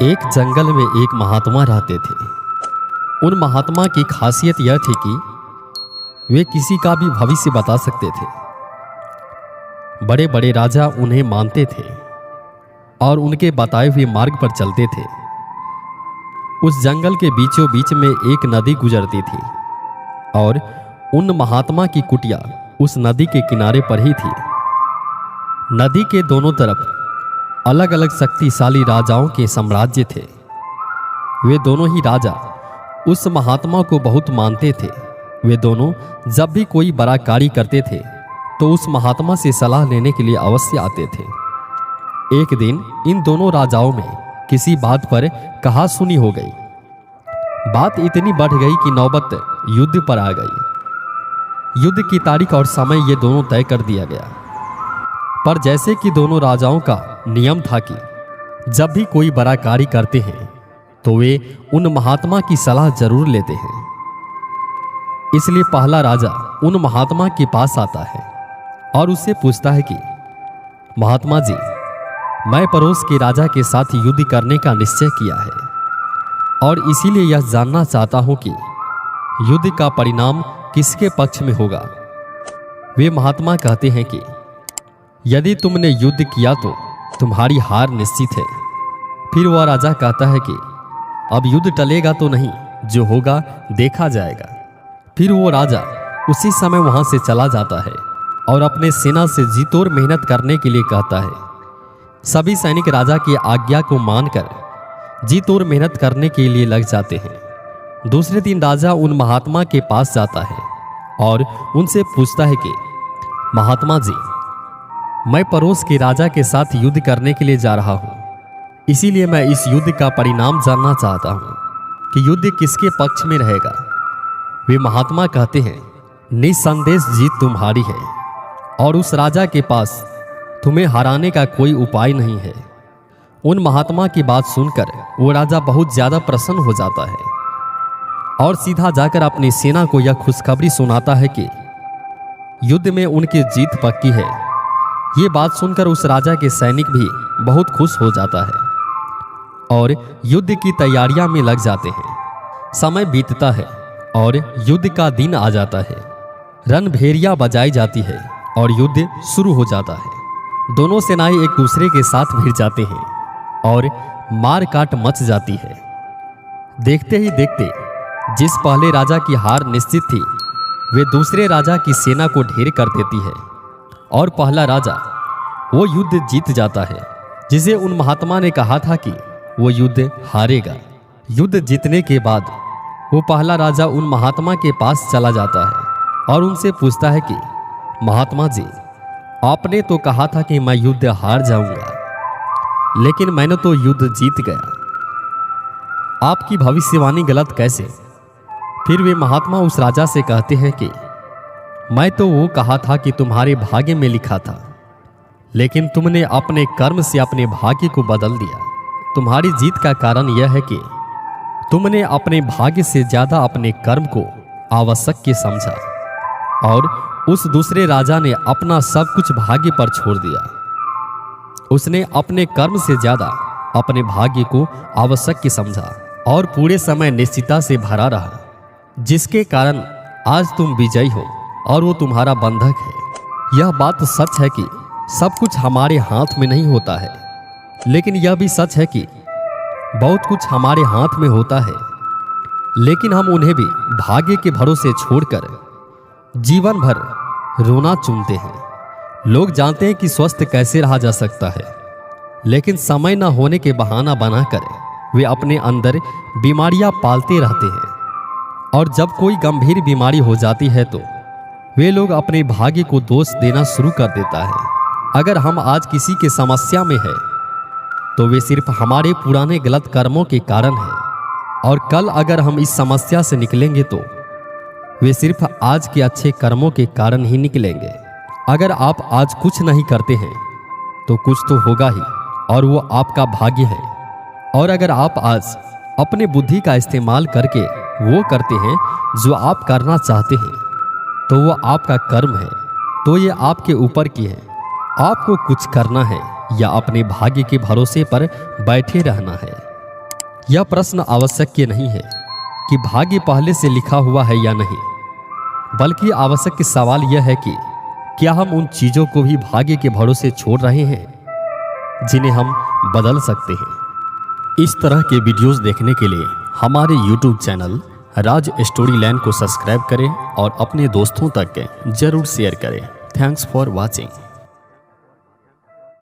एक जंगल में एक महात्मा रहते थे। उन महात्मा की खासियत यह थी कि वे किसी का भी भविष्य बता सकते थे। बड़े बड़े राजा उन्हें मानते थे और उनके बताए हुए मार्ग पर चलते थे। उस जंगल के बीचों बीच में एक नदी गुजरती थी और उन महात्मा की कुटिया उस नदी के किनारे पर ही थी। नदी के दोनों तरफ अलग अलग शक्तिशाली राजाओं के साम्राज्य थे। वे दोनों ही राजा उस महात्मा को बहुत मानते थे। वे दोनों जब भी कोई बड़ा कार्य करते थे तो उस महात्मा से सलाह लेने के लिए अवश्य आते थे। एक दिन इन दोनों राजाओं में किसी बात पर कहासुनी हो गई। बात इतनी बढ़ गई कि नौबत युद्ध पर आ गई। युद्ध की तारीख और समय ये दोनों तय कर दिया गया। पर जैसे कि दोनों राजाओं का नियम था कि जब भी कोई बड़ा कार्य करते हैं तो वे उन महात्मा की सलाह जरूर लेते हैं। इसलिए पहला राजा उन महात्मा के पास आता है और उससे पूछता है कि महात्मा जी, मैं पड़ोस के राजा के साथ युद्ध करने का निश्चय किया है और इसीलिए यह जानना चाहता हूं कि युद्ध का परिणाम किसके पक्ष में होगा। वे महात्मा कहते हैं कि यदि तुमने युद्ध किया तो तुम्हारी हार निश्चित है। फिर वह राजा कहता है कि अब युद्ध टलेगा तो नहीं, जो होगा देखा जाएगा। फिर वो राजा उसी समय वहां से चला जाता है और अपने सेना से जी तोड़ मेहनत करने के लिए कहता है। सभी सैनिक राजा की आज्ञा को मानकर जी तोड़ मेहनत करने के लिए लग जाते हैं। दूसरे दिन राजा उन महात्मा के पास जाता है और उनसे पूछता है कि महात्मा जी, मैं पड़ोस के राजा के साथ युद्ध करने के लिए जा रहा हूं, इसीलिए मैं इस युद्ध का परिणाम जानना चाहता हूं कि युद्ध किसके पक्ष में रहेगा। वे महात्मा कहते हैं, निसंदेह जीत तुम्हारी है और उस राजा के पास तुम्हें हराने का कोई उपाय नहीं है। उन महात्मा की बात सुनकर वो राजा बहुत ज्यादा प्रसन्न हो जाता है और सीधा जाकर अपनी सेना को यह खुशखबरी सुनाता है कि युद्ध में उनकी जीत पक्की है। ये बात सुनकर उस राजा के सैनिक भी बहुत खुश हो जाता है और युद्ध की तैयारियां में लग जाते हैं। समय बीतता है और युद्ध का दिन आ जाता है। रणभेरियां बजाई जाती है और युद्ध शुरू हो जाता है। दोनों सेनाएं एक दूसरे के साथ भिड़ जाते हैं और मार काट मच जाती है। देखते ही देखते जिस पहले राजा की हार निश्चित थी, वे दूसरे राजा की सेना को ढेर कर देती है और पहला राजा वो युद्ध जीत जाता है जिसे उन महात्मा ने कहा था कि वो युद्ध हारेगा। युद्ध जीतने के बाद वो पहला राजा उन महात्मा के पास चला जाता है और उनसे पूछता है कि महात्मा जी, आपने तो कहा था कि मैं युद्ध हार जाऊंगा, लेकिन मैंने तो युद्ध जीत गया। आपकी भविष्यवाणी गलत कैसे? फिर वे महात्मा उस राजा से कहते हैं कि मैं तो वो कहा था कि तुम्हारे भाग्य में लिखा था, लेकिन तुमने अपने कर्म से अपने भाग्य को बदल दिया। तुम्हारी जीत का कारण यह है कि तुमने अपने भाग्य से ज्यादा अपने कर्म को आवश्यक समझा और उस दूसरे राजा ने अपना सब कुछ भाग्य पर छोड़ दिया। उसने अपने कर्म से ज्यादा अपने भाग्य को आवश्यक समझा और पूरे समय निश्चितता से भरा रहा, जिसके कारण आज तुम विजयी हो और वो तुम्हारा बंधक है। यह बात सच है कि सब कुछ हमारे हाथ में नहीं होता है, लेकिन यह भी सच है कि बहुत कुछ हमारे हाथ में होता है, लेकिन हम उन्हें भी भाग्य के भरोसे छोड़कर जीवन भर रोना चुनते हैं। लोग जानते हैं कि स्वस्थ कैसे रहा जा सकता है, लेकिन समय न होने के बहाना बनाकर वे अपने अंदर बीमारियां पालते रहते हैं और जब कोई गंभीर बीमारी हो जाती है तो वे लोग अपने भाग्य को दोष देना शुरू कर देता है। अगर हम आज किसी की समस्या में है तो वे सिर्फ हमारे पुराने गलत कर्मों के कारण है और कल अगर हम इस समस्या से निकलेंगे तो वे सिर्फ आज के अच्छे कर्मों के कारण ही निकलेंगे। अगर आप आज कुछ नहीं करते हैं तो कुछ तो होगा ही और वो आपका भाग्य है। और अगर आप आज अपने बुद्धि का इस्तेमाल करके वो करते हैं जो आप करना चाहते हैं तो वो आपका कर्म है। तो ये आपके ऊपर की है, आपको कुछ करना है या अपने भाग्य के भरोसे पर बैठे रहना है। यह प्रश्न आवश्यक नहीं है कि भाग्य पहले से लिखा हुआ है या नहीं, बल्कि आवश्यक सवाल यह है कि क्या हम उन चीजों को भी भाग्य के भरोसे छोड़ रहे हैं जिन्हें हम बदल सकते हैं। इस तरह के वीडियोस देखने के लिए हमारे YouTube चैनल राज स्टोरी लैंड को सब्सक्राइब करें और अपने दोस्तों तक जरूर शेयर करें। Thanks for watching.